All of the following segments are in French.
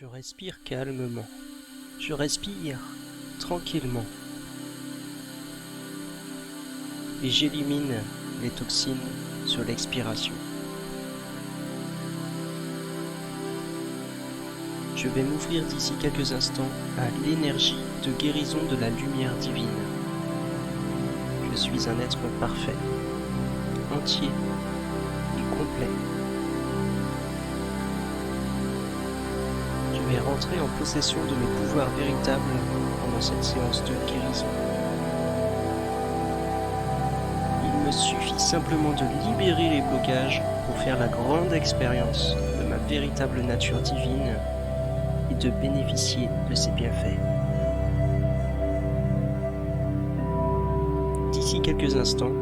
Je respire calmement. Je respire tranquillement. Et j'élimine les toxines sur l'expiration. Je vais m'ouvrir d'ici quelques instants à l'énergie de guérison de la lumière divine. Je suis un être parfait, entier et complet. Je vais rentrer en possession de mes pouvoirs véritables pendant cette séance de guérison. Il me suffit simplement de libérer les blocages pour faire la grande expérience de ma véritable nature divine et de bénéficier de ses bienfaits. D'ici quelques instants,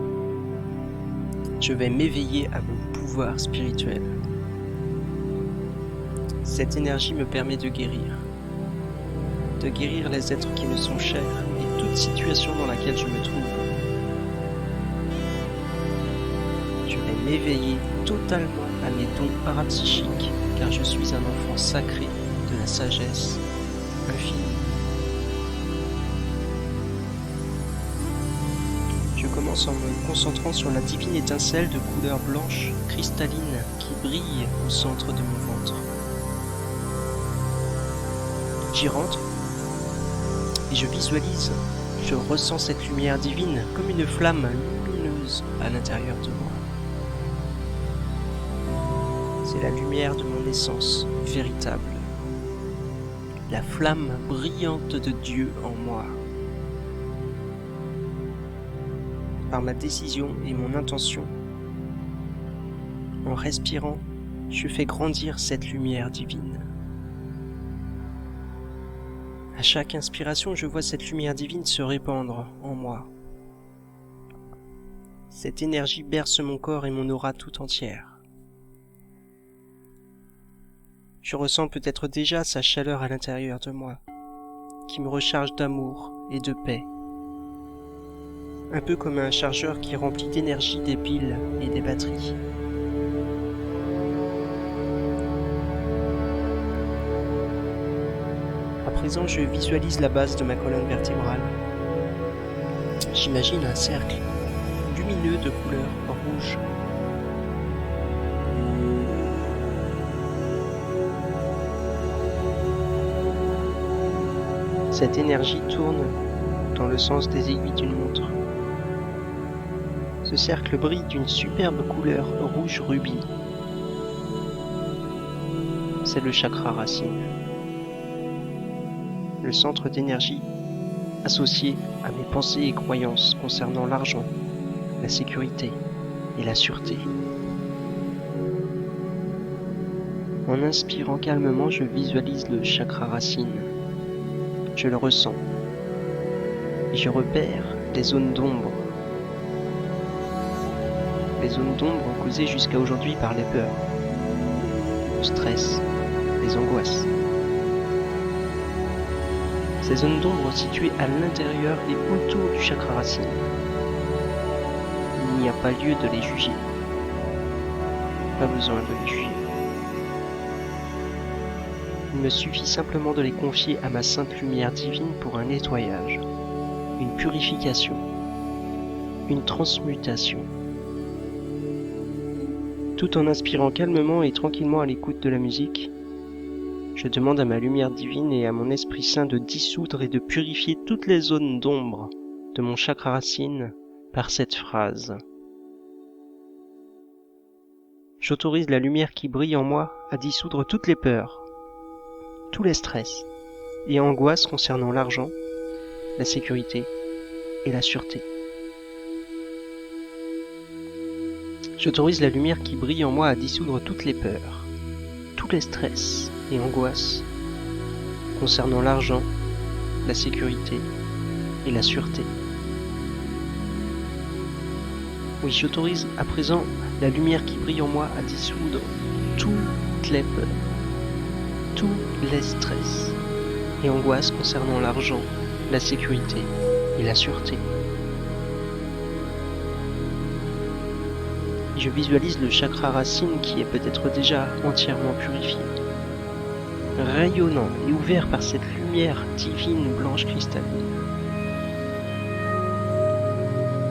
je vais m'éveiller à mon pouvoir spirituel. Cette énergie me permet de guérir les êtres qui me sont chers et toute situation dans laquelle je me trouve. Je vais m'éveiller totalement à mes dons parapsychiques car je suis un enfant sacré de la sagesse infinie. Je commence en me concentrant sur la divine étincelle de couleur blanche cristalline qui brille au centre de mon ventre. J'y rentre et je visualise, je ressens cette lumière divine comme une flamme lumineuse à l'intérieur de moi. C'est la lumière de mon essence véritable, la flamme brillante de Dieu en moi. Par ma décision et mon intention, en respirant, je fais grandir cette lumière divine. À chaque inspiration, je vois cette lumière divine se répandre en moi. Cette énergie berce mon corps et mon aura tout entière. Je ressens peut-être déjà sa chaleur à l'intérieur de moi, qui me recharge d'amour et de paix. Un peu comme un chargeur qui remplit d'énergie des piles et des batteries. À présent, je visualise la base de ma colonne vertébrale. J'imagine un cercle lumineux de couleur rouge. Cette énergie tourne dans le sens des aiguilles d'une montre. Ce cercle brille d'une superbe couleur rouge rubis. C'est le chakra racine. Le centre d'énergie associé à mes pensées et croyances concernant l'argent, la sécurité et la sûreté. En inspirant calmement, je visualise le chakra racine. Je le ressens et je repère des zones d'ombre. Les zones d'ombre causées jusqu'à aujourd'hui par les peurs, le stress, les angoisses. Ces zones d'ombre situées à l'intérieur et autour du chakra racine. Il n'y a pas lieu de les juger. Pas besoin de les juger. Il me suffit simplement de les confier à ma sainte lumière divine pour un nettoyage, une purification, une transmutation. Tout en inspirant calmement et tranquillement à l'écoute de la musique, je demande à ma lumière divine et à mon esprit saint de dissoudre et de purifier toutes les zones d'ombre de mon chakra racine par cette phrase. J'autorise la lumière qui brille en moi à dissoudre toutes les peurs, tous les stress et angoisses concernant l'argent, la sécurité et la sûreté. J'autorise la lumière qui brille en moi à dissoudre toutes les peurs, tous les stress et angoisses concernant l'argent, la sécurité et la sûreté. Oui, j'autorise à présent la lumière qui brille en moi à dissoudre toutes les peurs, tous les stress et angoisses concernant l'argent, la sécurité et la sûreté. Je visualise le chakra racine qui est peut-être déjà entièrement purifié. rayonnant et ouvert par cette lumière divine blanche cristalline.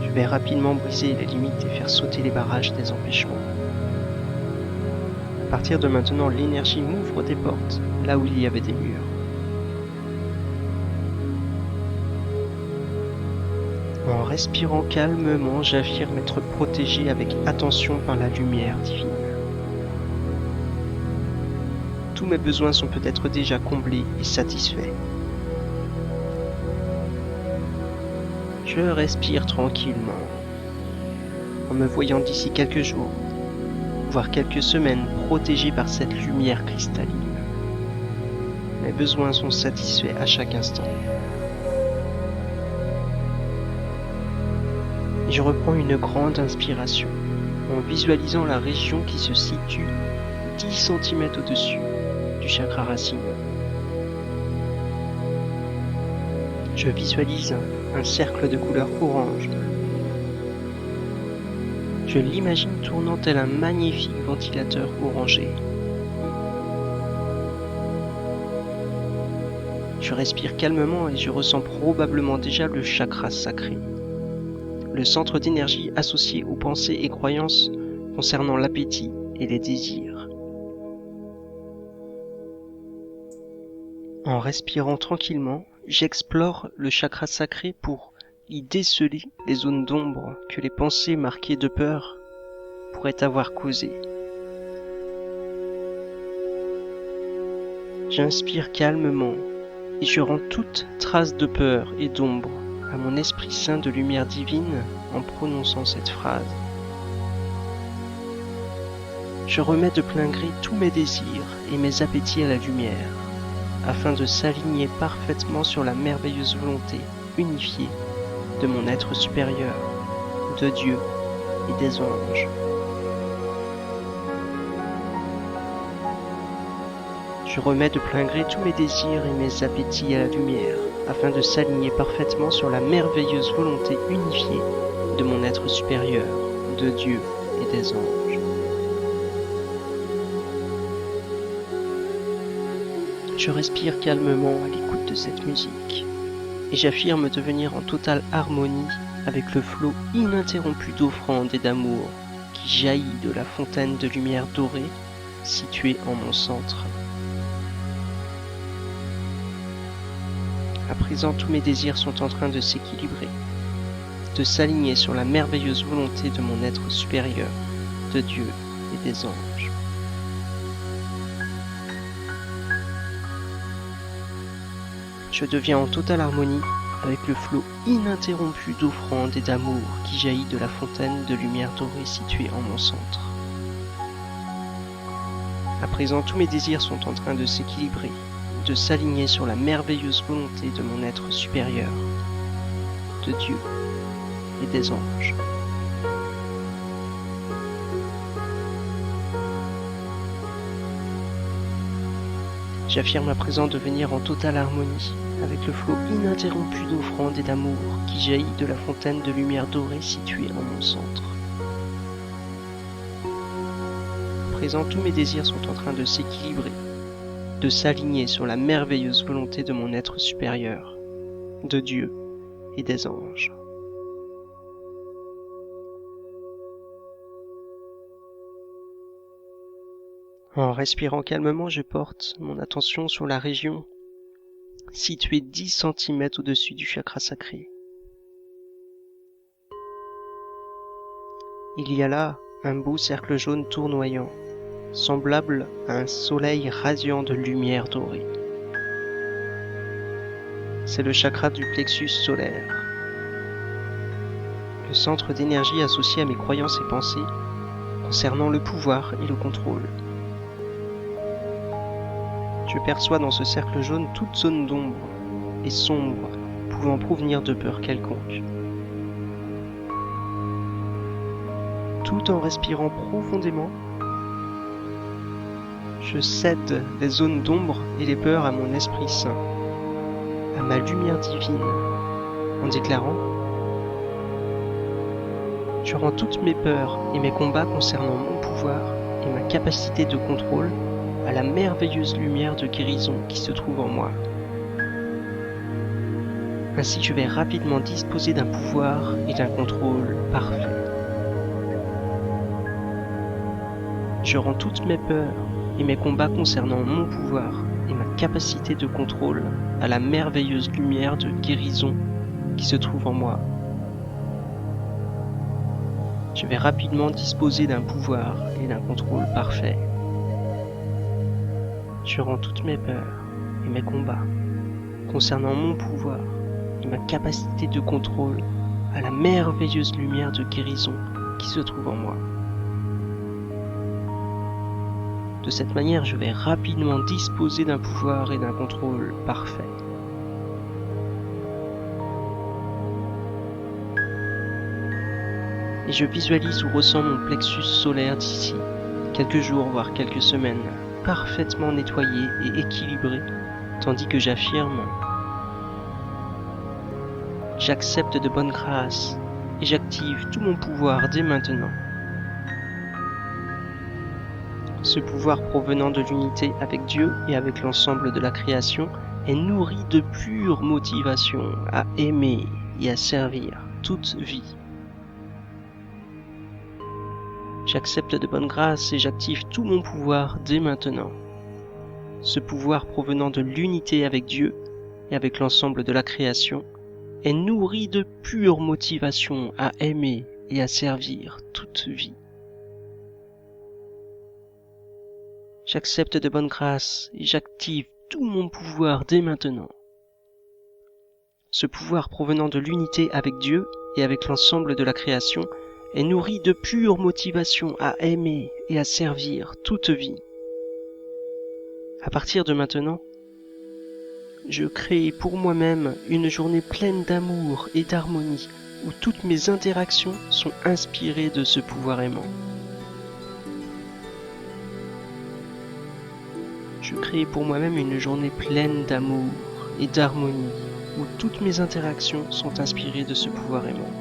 Je vais rapidement briser les limites et faire sauter les barrages des empêchements. À partir de maintenant, l'énergie m'ouvre des portes, là où il y avait des murs. En respirant calmement, j'affirme être protégé avec attention par la lumière divine. Tous mes besoins sont peut-être déjà comblés et satisfaits. Je respire tranquillement, en me voyant d'ici quelques jours, voire quelques semaines, protégé par cette lumière cristalline. Mes besoins sont satisfaits à chaque instant. Je reprends une grande inspiration, en visualisant la région qui se situe 10 cm au-dessus du chakra racine. Je visualise un cercle de couleur orange. Je l'imagine tournant tel un magnifique ventilateur orangé. Je respire calmement et je ressens probablement déjà le chakra sacré, le centre d'énergie associé aux pensées et croyances concernant l'appétit et les désirs. En respirant tranquillement, j'explore le chakra sacré pour y déceler les zones d'ombre que les pensées marquées de peur pourraient avoir causées. J'inspire calmement et je rends toute trace de peur et d'ombre à mon esprit saint de lumière divine en prononçant cette phrase. Je remets de plein gré tous mes désirs et mes appétits à la lumière, afin de s'aligner parfaitement sur la merveilleuse volonté unifiée de mon être supérieur, de Dieu et des anges. Je remets de plein gré tous mes désirs et mes appétits à la lumière, afin de s'aligner parfaitement sur la merveilleuse volonté unifiée de mon être supérieur, de Dieu et des anges. Je respire calmement à l'écoute de cette musique, et j'affirme devenir en totale harmonie avec le flot ininterrompu d'offrandes et d'amour qui jaillit de la fontaine de lumière dorée située en mon centre. À présent, tous mes désirs sont en train de s'équilibrer, de s'aligner sur la merveilleuse volonté de mon être supérieur, de Dieu et des anges. Je deviens en totale harmonie avec le flot ininterrompu d'offrandes et d'amour qui jaillit de la fontaine de lumière dorée située en mon centre. À présent, tous mes désirs sont en train de s'équilibrer, de s'aligner sur la merveilleuse volonté de mon être supérieur, de Dieu et des anges. J'affirme à présent devenir en totale harmonie avec le flot ininterrompu d'offrandes et d'amour qui jaillit de la fontaine de lumière dorée située en mon centre. À présent, tous mes désirs sont en train de s'équilibrer, de s'aligner sur la merveilleuse volonté de mon être supérieur, de Dieu et des anges. En respirant calmement, je porte mon attention sur la région située 10 cm au-dessus du chakra sacré. Il y a là un beau cercle jaune tournoyant, semblable à un soleil radiant de lumière dorée. C'est le chakra du plexus solaire, le centre d'énergie associé à mes croyances et pensées concernant le pouvoir et le contrôle. Je perçois dans ce cercle jaune toute zone d'ombre et sombre pouvant provenir de peur quelconque. Tout en respirant profondément, je cède les zones d'ombre et les peurs à mon Esprit Saint, à ma lumière divine, en déclarant « Je rends toutes mes peurs et mes combats concernant mon pouvoir et ma capacité de contrôle à la merveilleuse lumière de guérison qui se trouve en moi. Ainsi je vais rapidement disposer d'un pouvoir et d'un contrôle parfait. Je rends toutes mes peurs et mes combats concernant mon pouvoir et ma capacité de contrôle à la merveilleuse lumière de guérison qui se trouve en moi. Je vais rapidement disposer d'un pouvoir et d'un contrôle parfait. Je rends toutes mes peurs et mes combats concernant mon pouvoir et ma capacité de contrôle à la merveilleuse lumière de guérison qui se trouve en moi. De cette manière, je vais rapidement disposer d'un pouvoir et d'un contrôle parfait. Et je visualise ou ressens mon plexus solaire d'ici quelques jours, voire quelques semaines, parfaitement nettoyé et équilibré, tandis que j'affirme « J'accepte de bonne grâce et j'active tout mon pouvoir dès maintenant. » Ce pouvoir provenant de l'unité avec Dieu et avec l'ensemble de la création est nourri de pure motivation à aimer et à servir toute vie. J'accepte de bonne grâce et j'active tout mon pouvoir dès maintenant. Ce pouvoir provenant de l'unité avec Dieu et avec l'ensemble de la création est nourri de pure motivation à aimer et à servir toute vie. J'accepte de bonne grâce et j'active tout mon pouvoir dès maintenant. Ce pouvoir provenant de l'unité avec Dieu et avec l'ensemble de la création est nourri de pure motivation à aimer et à servir toute vie. À partir de maintenant, je crée pour moi-même une journée pleine d'amour et d'harmonie où toutes mes interactions sont inspirées de ce pouvoir aimant. Je crée pour moi-même une journée pleine d'amour et d'harmonie où toutes mes interactions sont inspirées de ce pouvoir aimant.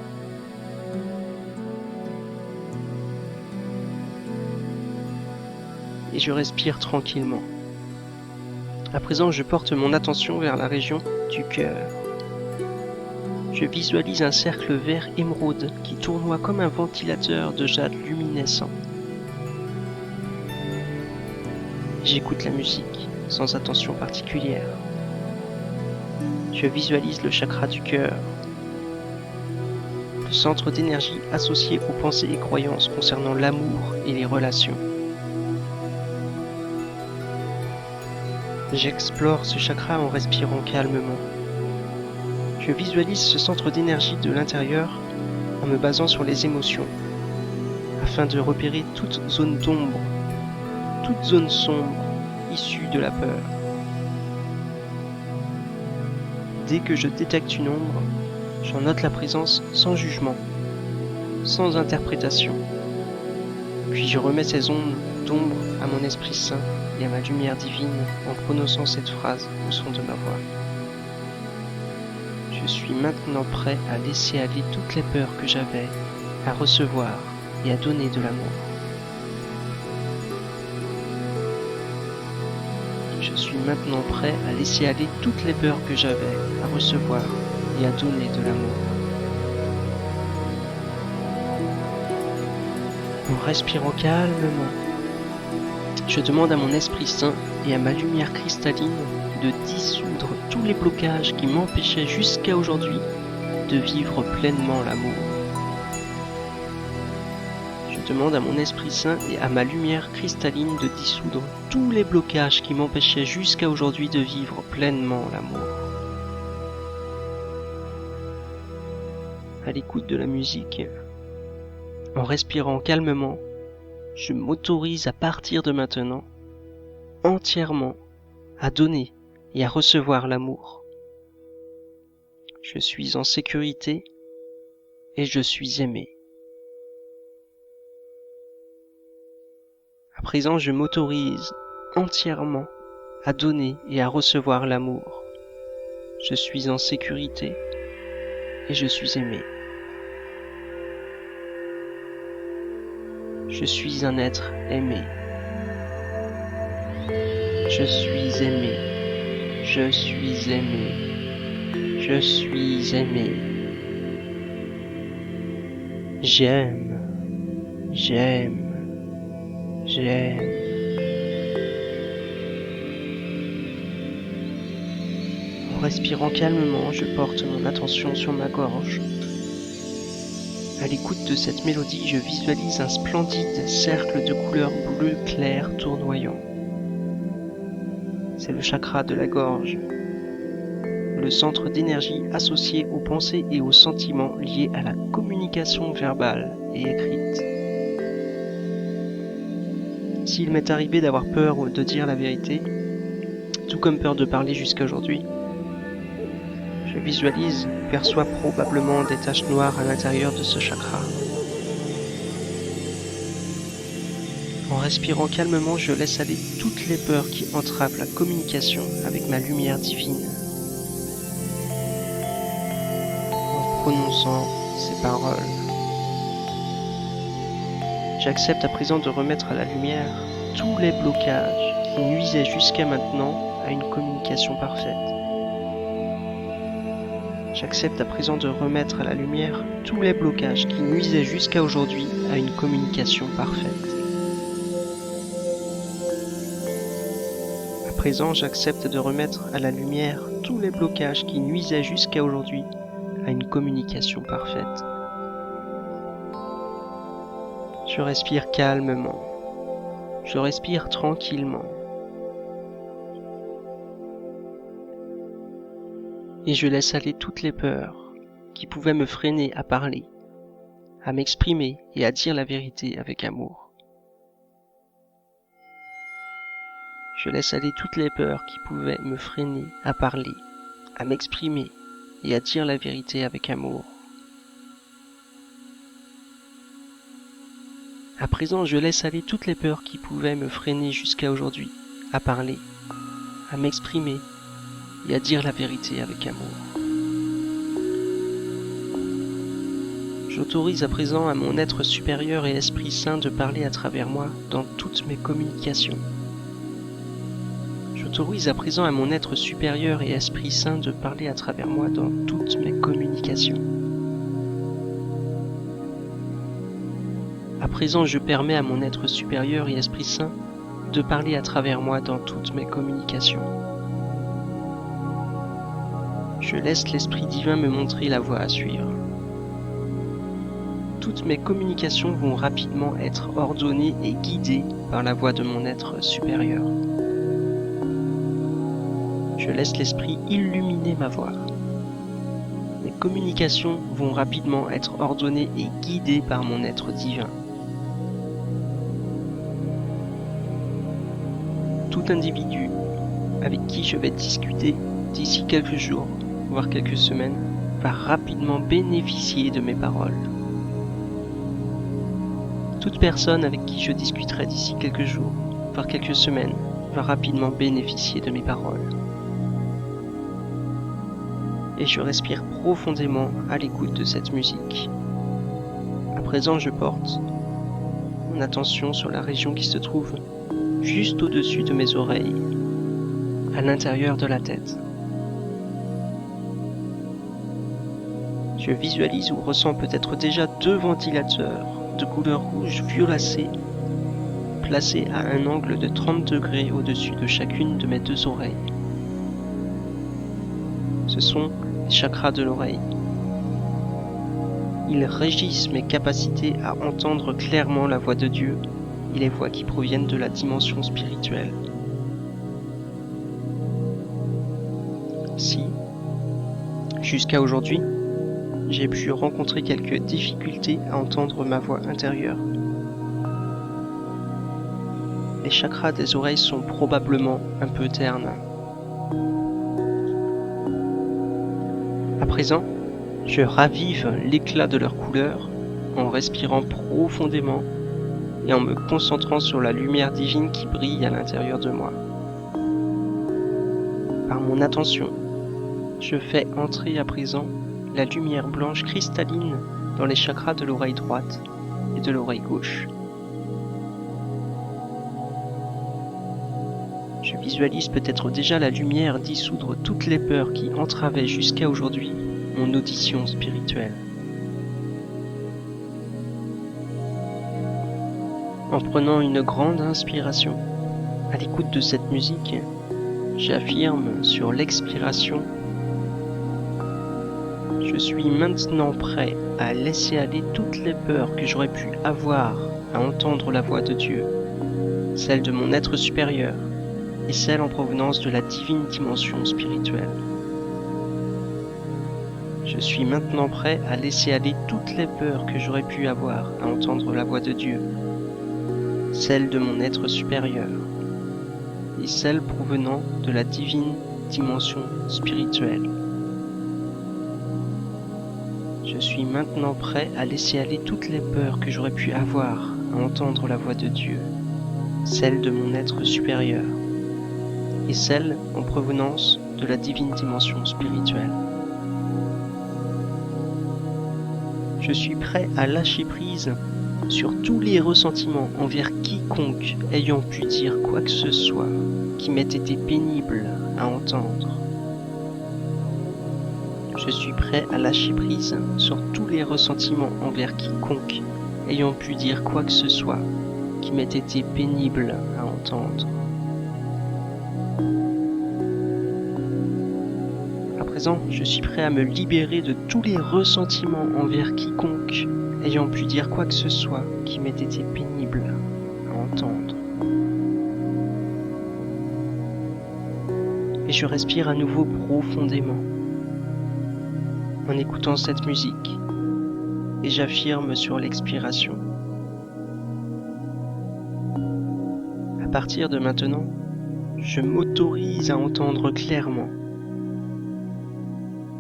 Et je respire tranquillement. À présent, je porte mon attention vers la région du cœur. Je visualise un cercle vert émeraude qui tournoie comme un ventilateur de jade luminescent. J'écoute la musique sans attention particulière. Je visualise le chakra du cœur, le centre d'énergie associé aux pensées et croyances concernant l'amour et les relations. J'explore ce chakra en respirant calmement. Je visualise ce centre d'énergie de l'intérieur en me basant sur les émotions, afin de repérer toute zone d'ombre, toute zone sombre issue de la peur. Dès que je détecte une ombre, j'en note la présence sans jugement, sans interprétation. Puis je remets ces ondes d'ombre à mon Esprit Saint et à ma lumière divine en prononçant cette phrase au son de ma voix. Je suis maintenant prêt à laisser aller toutes les peurs que j'avais, à recevoir et à donner de l'amour. Je suis maintenant prêt à laisser aller toutes les peurs que j'avais, à recevoir et à donner de l'amour. En respirant calmement, je demande à mon Esprit Saint et à ma lumière cristalline de dissoudre tous les blocages qui m'empêchaient jusqu'à aujourd'hui de vivre pleinement l'amour. Je demande à mon Esprit Saint et à ma lumière cristalline de dissoudre tous les blocages qui m'empêchaient jusqu'à aujourd'hui de vivre pleinement l'amour. À l'écoute de la musique, en respirant calmement, je m'autorise à partir de maintenant entièrement à donner et à recevoir l'amour. Je suis en sécurité et je suis aimé. À présent, je m'autorise entièrement à donner et à recevoir l'amour. Je suis en sécurité et je suis aimé. Je suis un être aimé. Je suis aimé. Je suis aimé. Je suis aimé. J'aime. J'aime. J'aime. En respirant calmement, je porte mon attention sur ma gorge. À l'écoute de cette mélodie, je visualise un splendide cercle de couleur bleu clair tournoyant. C'est le chakra de la gorge, le centre d'énergie associé aux pensées et aux sentiments liés à la communication verbale et écrite. S'il m'est arrivé d'avoir peur de dire la vérité, tout comme peur de parler jusqu'à aujourd'hui, je visualise, perçois probablement des taches noires à l'intérieur de ce chakra. En respirant calmement, je laisse aller toutes les peurs qui entravent la communication avec ma lumière divine. En prononçant ces paroles, j'accepte à présent de remettre à la lumière tous les blocages qui nuisaient jusqu'à maintenant à une communication parfaite. J'accepte à présent de remettre à la lumière tous les blocages qui nuisaient jusqu'à aujourd'hui à une communication parfaite. À présent, j'accepte de remettre à la lumière tous les blocages qui nuisaient jusqu'à aujourd'hui à une communication parfaite. Je respire calmement. Je respire tranquillement. Et je laisse aller toutes les peurs qui pouvaient me freiner à parler, à m'exprimer et à dire la vérité avec amour. Je laisse aller toutes les peurs qui pouvaient me freiner à parler, à m'exprimer et à dire la vérité avec amour. À présent, je laisse aller toutes les peurs qui pouvaient me freiner jusqu'à aujourd'hui à parler, à m'exprimer et à dire la vérité avec amour. J'autorise à présent à mon être supérieur et Esprit Saint de parler à travers moi dans toutes mes communications. J'autorise à présent à mon être supérieur et Esprit Saint de parler à travers moi dans toutes mes communications. À présent, je permets à mon être supérieur et Esprit Saint de parler à travers moi dans toutes mes communications. Je laisse l'Esprit divin me montrer la voie à suivre. Toutes mes communications vont rapidement être ordonnées et guidées par la voix de mon être supérieur. Je laisse l'Esprit illuminer ma voix. Mes communications vont rapidement être ordonnées et guidées par mon être divin. Tout individu avec qui je vais discuter d'ici quelques jours, voire quelques semaines, va rapidement bénéficier de mes paroles. Toute personne avec qui je discuterai d'ici quelques jours, voire quelques semaines, va rapidement bénéficier de mes paroles. Et je respire profondément à l'écoute de cette musique. À présent, je porte mon attention sur la région qui se trouve juste au-dessus de mes oreilles, à l'intérieur de la tête. Je visualise ou ressens peut-être déjà 2 ventilateurs de couleur rouge violacée placés à un angle de 30 degrés au-dessus de chacune de mes 2 oreilles. Ce sont les chakras de l'oreille. Ils régissent mes capacités à entendre clairement la voix de Dieu et les voix qui proviennent de la dimension spirituelle. Si, jusqu'à aujourd'hui, j'ai pu rencontrer quelques difficultés à entendre ma voix intérieure, les chakras des oreilles sont probablement un peu ternes. À présent, je ravive l'éclat de leur couleur en respirant profondément et en me concentrant sur la lumière divine qui brille à l'intérieur de moi. Par mon attention, je fais entrer à présent la lumière blanche cristalline dans les chakras de l'oreille droite et de l'oreille gauche. Je visualise peut-être déjà la lumière dissoudre toutes les peurs qui entravaient jusqu'à aujourd'hui mon audition spirituelle. En prenant une grande inspiration, à l'écoute de cette musique, j'affirme sur l'expiration: je suis maintenant prêt à laisser aller toutes les peurs que j'aurais pu avoir à entendre la voix de Dieu, celle de mon être supérieur et celle en provenance de la divine dimension spirituelle. Je suis maintenant prêt à laisser aller toutes les peurs que j'aurais pu avoir à entendre la voix de Dieu, celle de mon être supérieur et celle provenant de la divine dimension spirituelle. Je suis maintenant prêt à laisser aller toutes les peurs que j'aurais pu avoir à entendre la voix de Dieu, celle de mon être supérieur et celle en provenance de la divine dimension spirituelle. Je suis prêt à lâcher prise sur tous les ressentiments envers quiconque ayant pu dire quoi que ce soit qui m'ait été pénible à entendre. Je suis prêt à lâcher prise sur tous les ressentiments envers quiconque ayant pu dire quoi que ce soit qui m'ait été pénible à entendre. À présent, je suis prêt à me libérer de tous les ressentiments envers quiconque ayant pu dire quoi que ce soit qui m'ait été pénible à entendre. Et je respire à nouveau profondément en écoutant cette musique et j'affirme sur l'expiration: à partir de maintenant, je m'autorise à entendre clairement.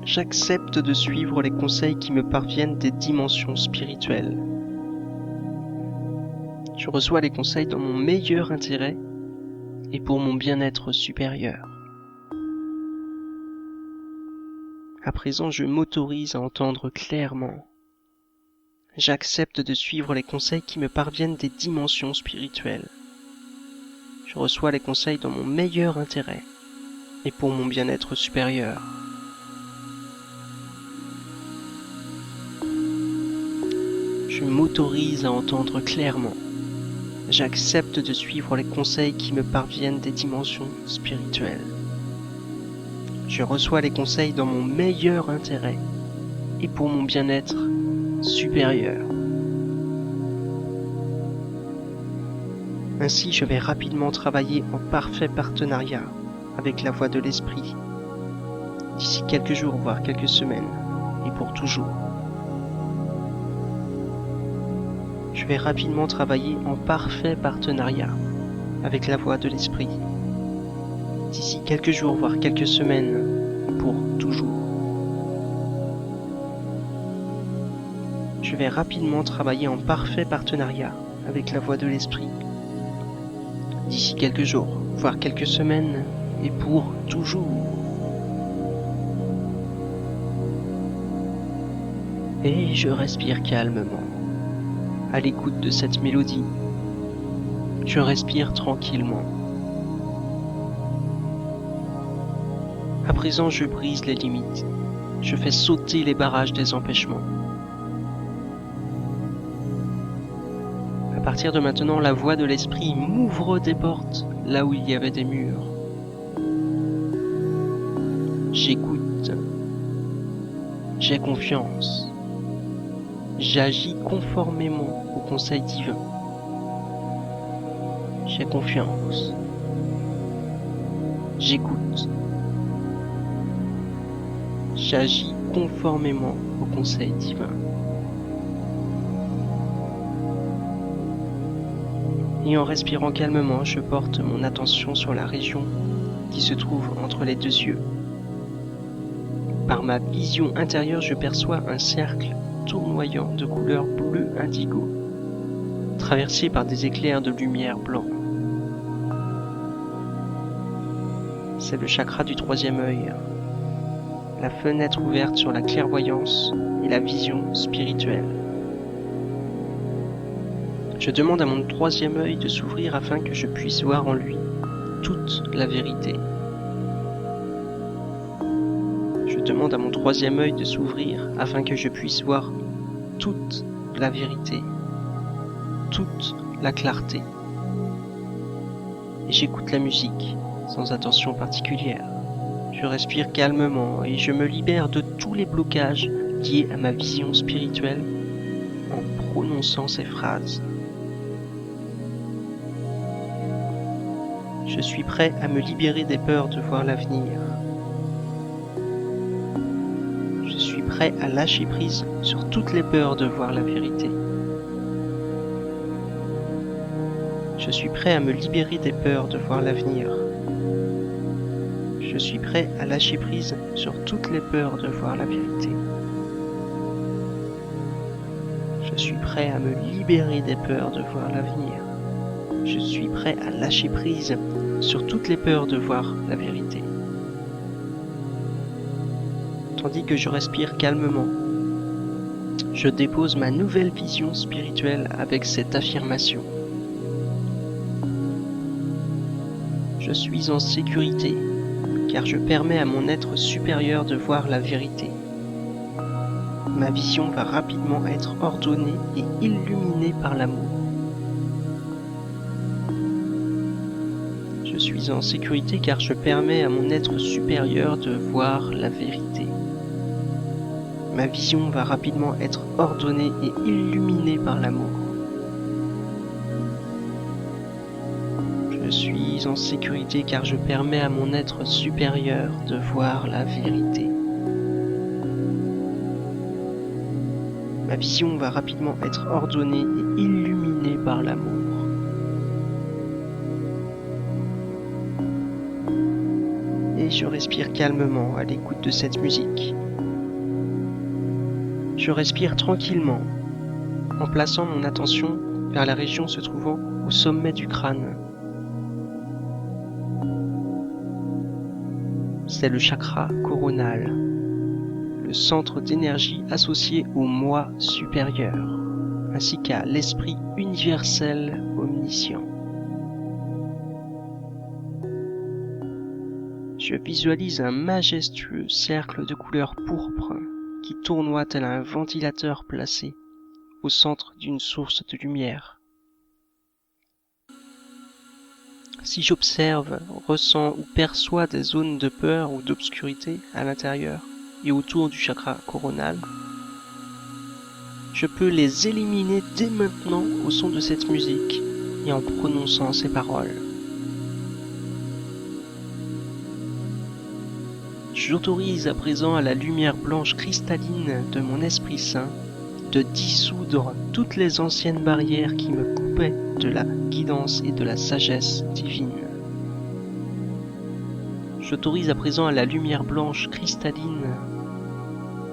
J'accepte de suivre les conseils qui me parviennent des dimensions spirituelles. Je reçois les conseils dans mon meilleur intérêt et pour mon bien-être supérieur. À présent, je m'autorise à entendre clairement. J'accepte de suivre les conseils qui me parviennent des dimensions spirituelles. Je reçois les conseils dans mon meilleur intérêt et pour mon bien-être supérieur. Je m'autorise à entendre clairement. J'accepte de suivre les conseils qui me parviennent des dimensions spirituelles. Je reçois les conseils dans mon meilleur intérêt et pour mon bien-être supérieur. Ainsi, je vais rapidement travailler en parfait partenariat avec la voix de l'esprit, d'ici quelques jours, voire quelques semaines, et pour toujours. Je vais rapidement travailler en parfait partenariat avec la voix de l'esprit, d'ici quelques jours, voire quelques semaines, pour toujours. Je vais rapidement travailler en parfait partenariat avec la voix de l'esprit, d'ici quelques jours, voire quelques semaines, et pour toujours. Et je respire calmement, à l'écoute de cette mélodie. Je respire tranquillement. À présent, je brise les limites. Je fais sauter les barrages des empêchements. À partir de maintenant, la voix de l'esprit m'ouvre des portes là où il y avait des murs. J'écoute. J'ai confiance. J'agis conformément au conseil divin. J'ai confiance. J'écoute. J'agis conformément au conseil divin. Et en respirant calmement, je porte mon attention sur la région qui se trouve entre les deux yeux. Par ma vision intérieure, je perçois un cercle tournoyant de couleur bleu indigo, traversé par des éclairs de lumière blanc. C'est le chakra du troisième œil, la fenêtre ouverte sur la clairvoyance et la vision spirituelle. Je demande à mon troisième œil de s'ouvrir afin que je puisse voir en lui toute la vérité. Je demande à mon troisième œil de s'ouvrir afin que je puisse voir toute la vérité, toute la clarté. Et j'écoute la musique sans attention particulière. Je respire calmement et je me libère de tous les blocages liés à ma vision spirituelle en prononçant ces phrases. Je suis prêt à me libérer des peurs de voir l'avenir. Je suis prêt à lâcher prise sur toutes les peurs de voir la vérité. Je suis prêt à me libérer des peurs de voir l'avenir. Je suis prêt à lâcher prise sur toutes les peurs de voir la vérité. Je suis prêt à me libérer des peurs de voir l'avenir. Je suis prêt à lâcher prise sur toutes les peurs de voir la vérité. Tandis que je respire calmement, je dépose ma nouvelle vision spirituelle avec cette affirmation. Je suis en sécurité, car je permets à mon être supérieur de voir la vérité. Ma vision va rapidement être ordonnée et illuminée par l'amour. Je suis en sécurité car je permets à mon être supérieur de voir la vérité. Ma vision va rapidement être ordonnée et illuminée par l'amour. Je suis en sécurité car je permets à mon être supérieur de voir la vérité. Ma vision va rapidement être ordonnée et illuminée par l'amour. Et je respire calmement à l'écoute de cette musique. Je respire tranquillement, en plaçant mon attention vers la région se trouvant au sommet du crâne. C'est le chakra coronal, le centre d'énergie associé au moi supérieur, ainsi qu'à l'esprit universel omniscient. Je visualise un majestueux cercle de couleur pourpre qui tournoie tel un ventilateur placé au centre d'une source de lumière. Si j'observe, ressens ou perçois des zones de peur ou d'obscurité à l'intérieur et autour du chakra coronal, je peux les éliminer dès maintenant au son de cette musique et en prononçant ces paroles. J'autorise à présent à la lumière blanche cristalline de mon Esprit Saint de dissoudre toutes les anciennes barrières qui me coupaient de la guidance et de la sagesse divine. J'autorise à présent à la lumière blanche cristalline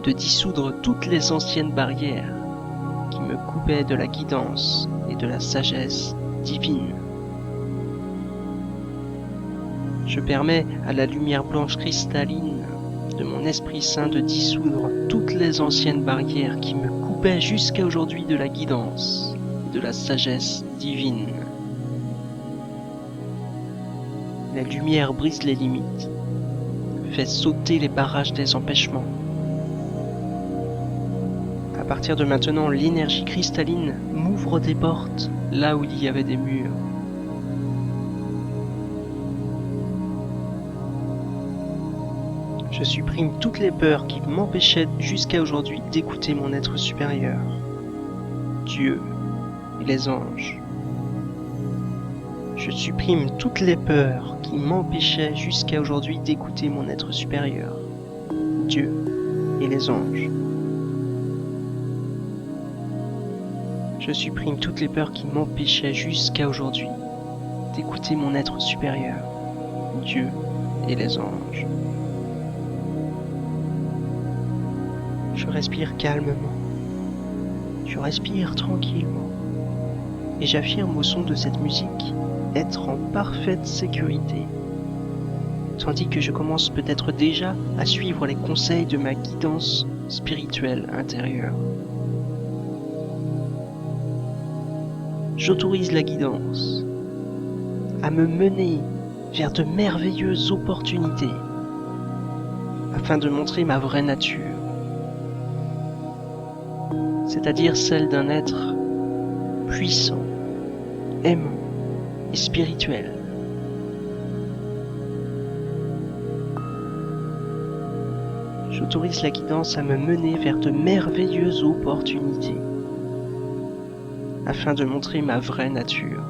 de dissoudre toutes les anciennes barrières qui me coupaient de la guidance et de la sagesse divine. Je permets à la lumière blanche cristalline de mon Esprit Saint de dissoudre toutes les anciennes barrières qui me coupaient jusqu'à aujourd'hui de la guidance et de la sagesse divine. La lumière brise les limites, fait sauter les barrages des empêchements. À partir de maintenant, l'énergie cristalline m'ouvre des portes là où il y avait des murs. Je supprime toutes les peurs qui m'empêchaient jusqu'à aujourd'hui d'écouter mon être supérieur, Dieu et les anges. Je supprime toutes les peurs qui m'empêchaient jusqu'à aujourd'hui d'écouter mon être supérieur, Dieu et les anges. Je supprime toutes les peurs qui m'empêchaient jusqu'à aujourd'hui d'écouter mon être supérieur, Dieu et les anges. Je respire calmement, je respire tranquillement, et j'affirme au son de cette musique être en parfaite sécurité, tandis que je commence peut-être déjà à suivre les conseils de ma guidance spirituelle intérieure. J'autorise la guidance à me mener vers de merveilleuses opportunités afin de montrer ma vraie nature, c'est-à-dire celle d'un être puissant, aimant et spirituel. J'autorise la guidance à me mener vers de merveilleuses opportunités afin de montrer ma vraie nature,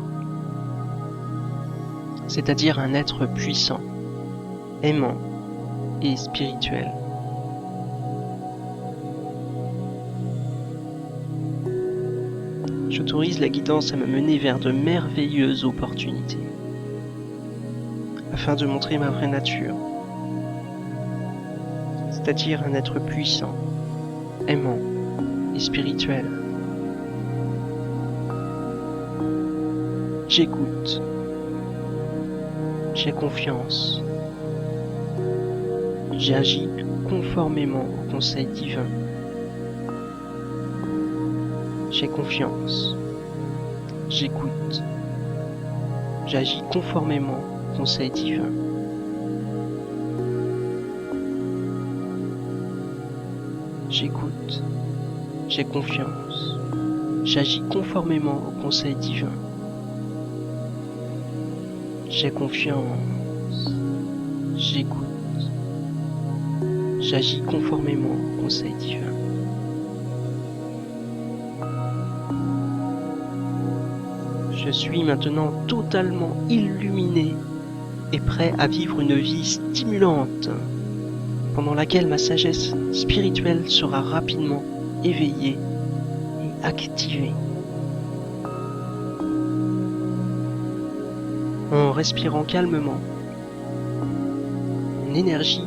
c'est-à-dire un être puissant, aimant et spirituel. J'autorise la guidance à me mener vers de merveilleuses opportunités afin de montrer ma vraie nature, c'est-à-dire un être puissant, aimant et spirituel. J'écoute, j'ai confiance, j'agis conformément au conseil divin. J'ai confiance, j'écoute, j'agis conformément au conseil divin. J'écoute, j'ai confiance, j'agis conformément au conseil divin. J'ai confiance, j'écoute, j'agis conformément au conseil divin. Je suis maintenant totalement illuminé et prêt à vivre une vie stimulante, pendant laquelle ma sagesse spirituelle sera rapidement éveillée et activée. En respirant calmement, mon énergie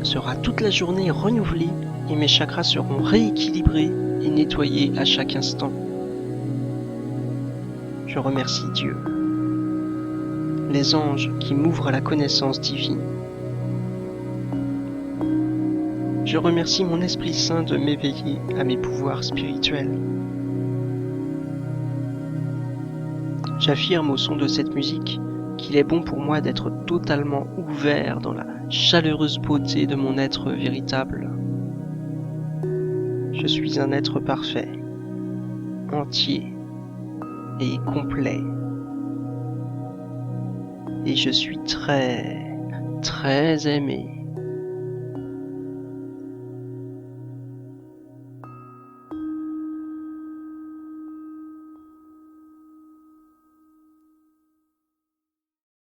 sera toute la journée renouvelée et mes chakras seront rééquilibrés et nettoyés à chaque instant. Je remercie Dieu, les anges qui m'ouvrent à la connaissance divine. Je remercie mon Esprit Saint de m'éveiller à mes pouvoirs spirituels. J'affirme au son de cette musique qu'il est bon pour moi d'être totalement ouvert dans la chaleureuse beauté de mon être véritable. Je suis un être parfait, entier et complet. Et je suis très, très aimé.